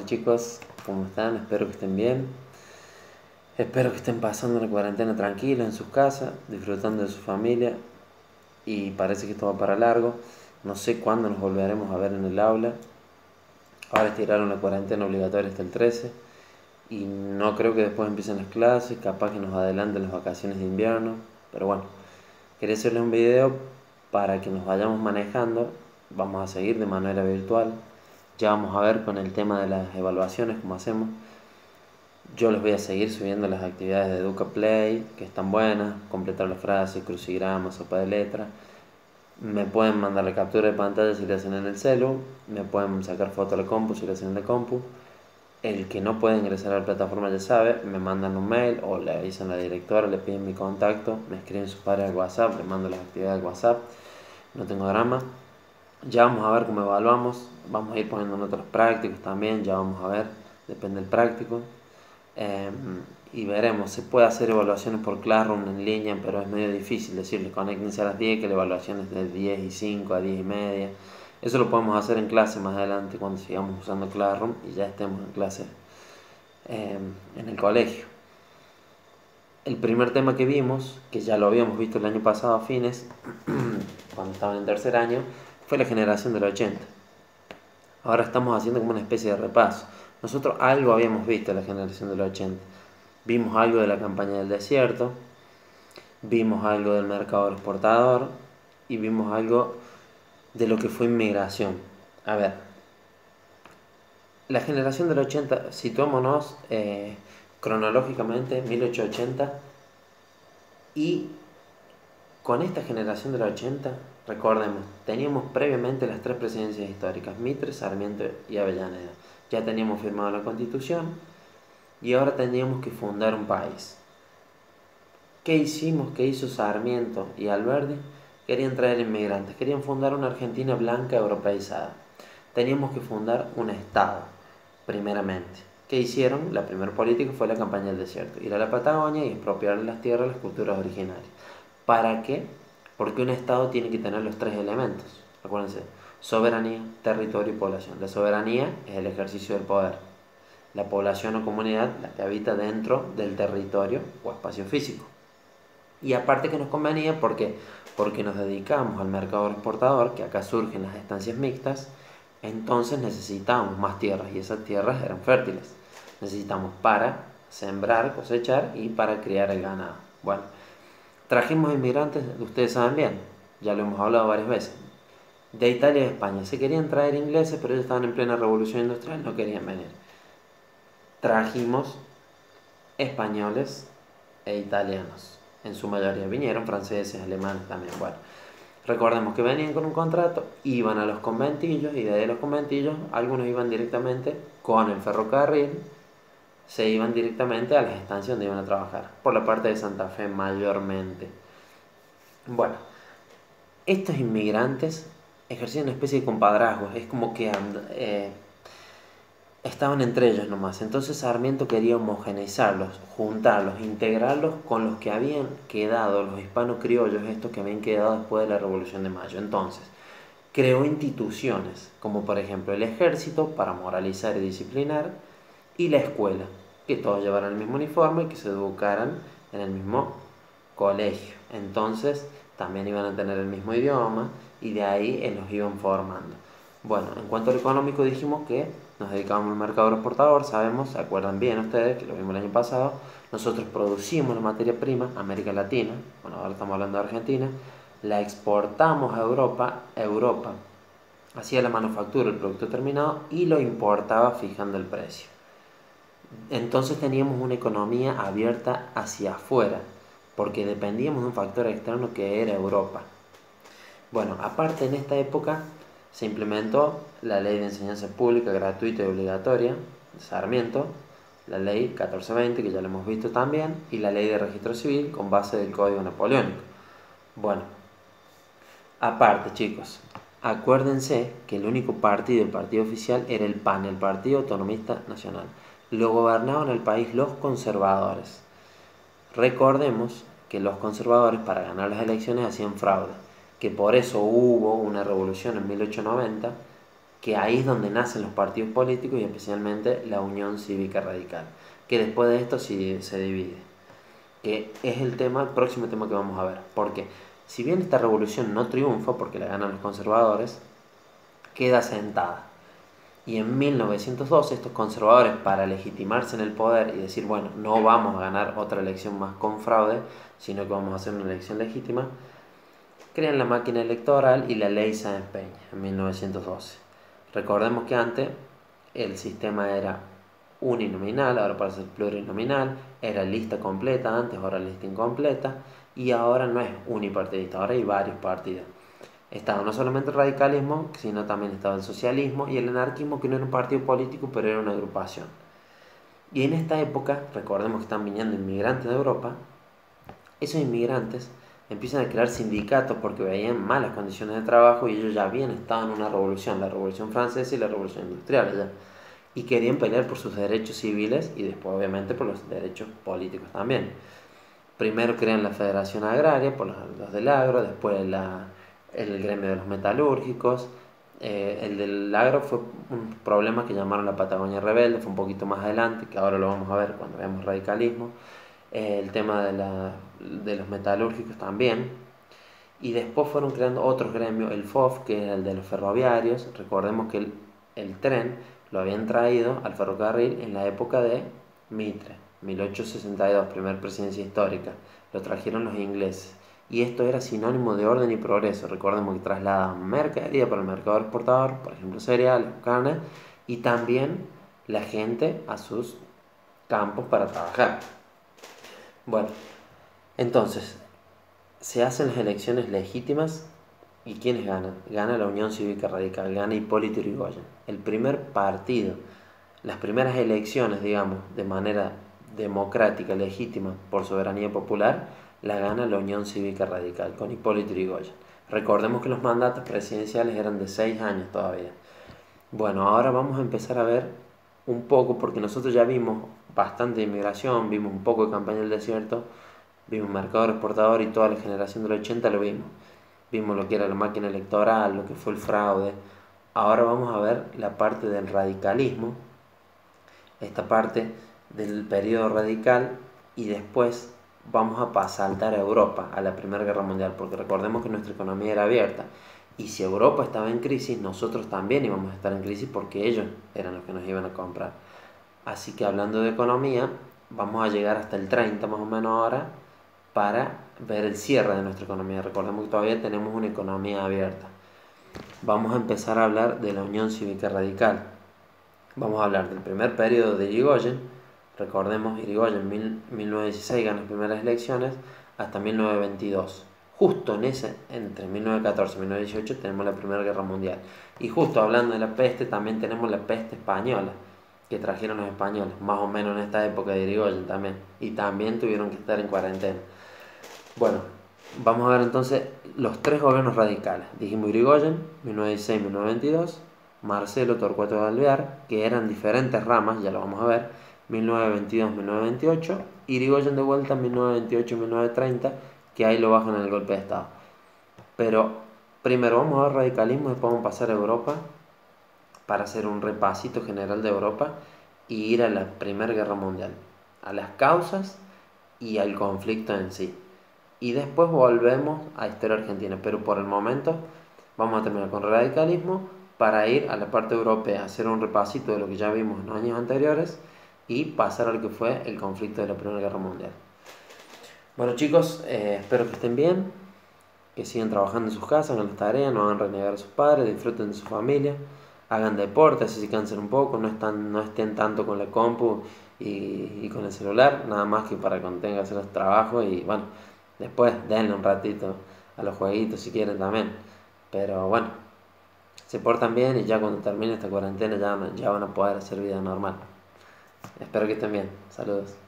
chicos, ¿cómo están? Espero que estén bien. Espero que estén pasando una cuarentena tranquila en sus casas, disfrutando de su familia. Y parece que esto va para largo. No sé cuándo nos volveremos a ver en el aula. Ahora estiraron la cuarentena obligatoria hasta el 13. Y no creo que después empiecen las clases. Capaz que nos adelanten las vacaciones de invierno. Pero bueno, quería hacerles un video para que nos vayamos manejando. Vamos a seguir de manera virtual. Ya vamos a ver con el tema de las evaluaciones cómo hacemos. Yo les voy a seguir subiendo las actividades de EducaPlay, que están buenas, completar la frase, crucigrama, sopa de letra. Me pueden mandar la captura de pantalla si lo hacen en el celu, me pueden sacar foto a la compu si lo hacen en la compu. El que no puede ingresar a la plataforma ya sabe, me mandan un mail o le avisan a la directora, le piden mi contacto, me escriben sus padres al WhatsApp, le mando las actividades al WhatsApp, no tengo drama. Ya vamos a ver cómo evaluamos, vamos a ir poniendo otros prácticos también, ya vamos a ver, depende del práctico. Y veremos, se puede hacer evaluaciones por Classroom en línea, pero es medio difícil decirle conéctense a las 10, que la evaluación es de 10 y 5 a 10 y media. Eso lo podemos hacer en clase más adelante cuando sigamos usando Classroom y ya estemos en clase en el colegio. El primer tema que vimos, que ya lo habíamos visto el año pasado a fines, cuando estaban en tercer año, fue la generación del 80. Ahora estamos haciendo como una especie de repaso. Nosotros algo habíamos visto en la generación del 80. Vimos algo de la campaña del desierto, vimos algo del mercado exportador y vimos algo de lo que fue inmigración. A ver, la generación del 80, situémonos cronológicamente, 1880, y con esta generación del 80, recordemos, teníamos previamente las tres presidencias históricas, Mitre, Sarmiento y Avellaneda. Ya teníamos firmado la Constitución y ahora teníamos que fundar un país. ¿Qué hicimos? ¿Qué hizo Sarmiento y Alberdi? Querían traer inmigrantes, querían fundar una Argentina blanca europeizada. Teníamos que fundar un Estado, primeramente. ¿Qué hicieron? La primera política fue la campaña del desierto, ir a la Patagonia y expropiar las tierras a las culturas originarias. ¿Para qué? Porque un Estado tiene que tener los tres elementos. Acuérdense, soberanía, territorio y población. La soberanía es el ejercicio del poder. La población o comunidad, la que habita dentro del territorio o espacio físico. Y aparte que nos convenía porque nos dedicamos al mercado exportador, que acá surgen las estancias mixtas, entonces necesitábamos más tierras y esas tierras eran fértiles. Necesitamos para sembrar, cosechar y para criar el ganado. Bueno, trajimos inmigrantes, ustedes saben bien, ya lo hemos hablado varias veces, de Italia y de España. Se querían traer ingleses, pero ellos estaban en plena revolución industrial, no querían venir. Trajimos españoles e italianos. En su mayoría vinieron franceses, alemanes también. Bueno, recordemos que venían con un contrato, iban a los conventillos y de ahí a los conventillos algunos iban directamente con el ferrocarril, se iban directamente a las estancias donde iban a trabajar, por la parte de Santa Fe mayormente. Bueno, estos inmigrantes ejercían una especie de compadrazgo, es como que estaban entre ellos nomás. Entonces Sarmiento quería homogeneizarlos, juntarlos, integrarlos con los que habían quedado, los hispanos criollos, estos que habían quedado después de la Revolución de Mayo. Entonces, creó instituciones, como por ejemplo el ejército para moralizar y disciplinar, y la escuela, que todos llevaran el mismo uniforme y que se educaran en el mismo colegio. Entonces, también iban a tener el mismo idioma y de ahí los iban formando. Bueno, en cuanto al económico dijimos que nos dedicábamos al mercado exportador, sabemos, se acuerdan bien ustedes, que lo vimos el año pasado, nosotros producimos la materia prima, América Latina, bueno, ahora estamos hablando de Argentina, la exportamos a Europa hacía la manufactura, el producto terminado, y lo importaba fijando el precio. Entonces teníamos una economía abierta hacia afuera, porque dependíamos de un factor externo que era Europa. Bueno, aparte en esta época se implementó la Ley de Enseñanza Pública Gratuita y Obligatoria de Sarmiento, la Ley 1420, que ya lo hemos visto también, y la Ley de Registro Civil con base del Código Napoleónico. Bueno, aparte chicos, acuérdense que el único partido, el partido oficial, era el PAN, el Partido Autonomista Nacional. Lo gobernaban el país los conservadores. Recordemos que los conservadores para ganar las elecciones hacían fraude, que por eso hubo una revolución en 1890 que ahí es donde nacen los partidos políticos y especialmente la Unión Cívica Radical, que después de esto sí se divide, que es el próximo tema que vamos a ver, porque si bien esta revolución no triunfa porque la ganan los conservadores, queda sentada. Y en 1912 estos conservadores, para legitimarse en el poder y decir, bueno, no vamos a ganar otra elección más con fraude, sino que vamos a hacer una elección legítima, crean la máquina electoral y la ley Sáenz Peña en 1912. Recordemos que antes el sistema era uninominal, ahora parece ser plurinominal, era lista completa antes, ahora lista incompleta, y ahora no es unipartidista, ahora hay varios partidos. Estaba no solamente el radicalismo, sino también estaba el socialismo y el anarquismo, que no era un partido político, pero era una agrupación. Y en esta época, recordemos que están viniendo inmigrantes de Europa, esos inmigrantes empiezan a crear sindicatos porque veían malas condiciones de trabajo y ellos ya habían estado en una revolución, la Revolución Francesa y la Revolución Industrial ya, y querían pelear por sus derechos civiles y después obviamente por los derechos políticos también. Primero crean la Federación Agraria por los del agro, después el gremio de los metalúrgicos. El del agro fue un problema que llamaron la Patagonia Rebelde, fue un poquito más adelante, que ahora lo vamos a ver cuando veamos radicalismo. El tema de los metalúrgicos también. Y después fueron creando otros gremios, el FOF, que era el de los ferroviarios. Recordemos que el tren lo habían traído al ferrocarril en la época de Mitre, 1862, primera presidencia histórica. Lo trajeron los ingleses. Y esto era sinónimo de orden y progreso. Recordemos que trasladaban mercadería para el mercado exportador, por ejemplo cereales, carne, y también la gente a sus campos para trabajar. Bueno, entonces, se hacen las elecciones legítimas y ¿quiénes ganan? Gana la Unión Cívica Radical, gana Hipólito Yrigoyen. El primer partido, las primeras elecciones, digamos, de manera democrática, legítima, por soberanía popular, la gana la Unión Cívica Radical, con Hipólito Yrigoyen. Recordemos que los mandatos presidenciales eran de 6 años todavía. Bueno, ahora vamos a empezar a ver un poco, porque nosotros ya vimos bastante inmigración, vimos un poco de campaña del desierto, vimos mercado exportador y toda la generación del 80 lo vimos. Vimos lo que era la máquina electoral, lo que fue el fraude. Ahora vamos a ver la parte del radicalismo, esta parte del periodo radical, y después vamos a saltar a Europa, a la Primera Guerra Mundial, porque recordemos que nuestra economía era abierta. Y si Europa estaba en crisis, nosotros también íbamos a estar en crisis porque ellos eran los que nos iban a comprar. Así que hablando de economía, vamos a llegar hasta el 30 más o menos ahora para ver el cierre de nuestra economía. Recordemos que todavía tenemos una economía abierta. Vamos a empezar a hablar de la Unión Cívica Radical. Vamos a hablar del primer periodo de Yrigoyen. Recordemos, Yrigoyen en 1916 gana las primeras elecciones hasta 1922. Justo entre 1914 y 1918 tenemos la Primera Guerra Mundial. Y justo hablando de la peste, también tenemos la peste española, que trajeron los españoles, más o menos en esta época de Yrigoyen también. Y también tuvieron que estar en cuarentena. Bueno, vamos a ver entonces los tres gobiernos radicales. Dijimos Yrigoyen, 1916-1922, Marcelo Torcuato de Alvear, que eran diferentes ramas, ya lo vamos a ver, 1922-1928, y Yrigoyen de vuelta, 1928-1930, que ahí lo bajan en el golpe de Estado. Pero primero vamos a ver radicalismo, después vamos a pasar a Europa, para hacer un repasito general de Europa y ir a la Primera Guerra Mundial, a las causas y al conflicto en sí. Y después volvemos a historia argentina, pero por el momento vamos a terminar con radicalismo para ir a la parte europea, hacer un repasito de lo que ya vimos en los años anteriores y pasar a lo que fue el conflicto de la Primera Guerra Mundial. Bueno chicos, espero que estén bien, que sigan trabajando en sus casas, hagan las tareas, no hagan renegar a sus padres, disfruten de su familia, hagan deporte, así se cansen un poco, no estén tanto con la compu y con el celular, nada más que para cuando tengan que hacer los trabajos y bueno, después denle un ratito a los jueguitos si quieren también. Pero bueno, se portan bien y ya cuando termine esta cuarentena ya van a poder hacer vida normal. Espero que estén bien. Saludos.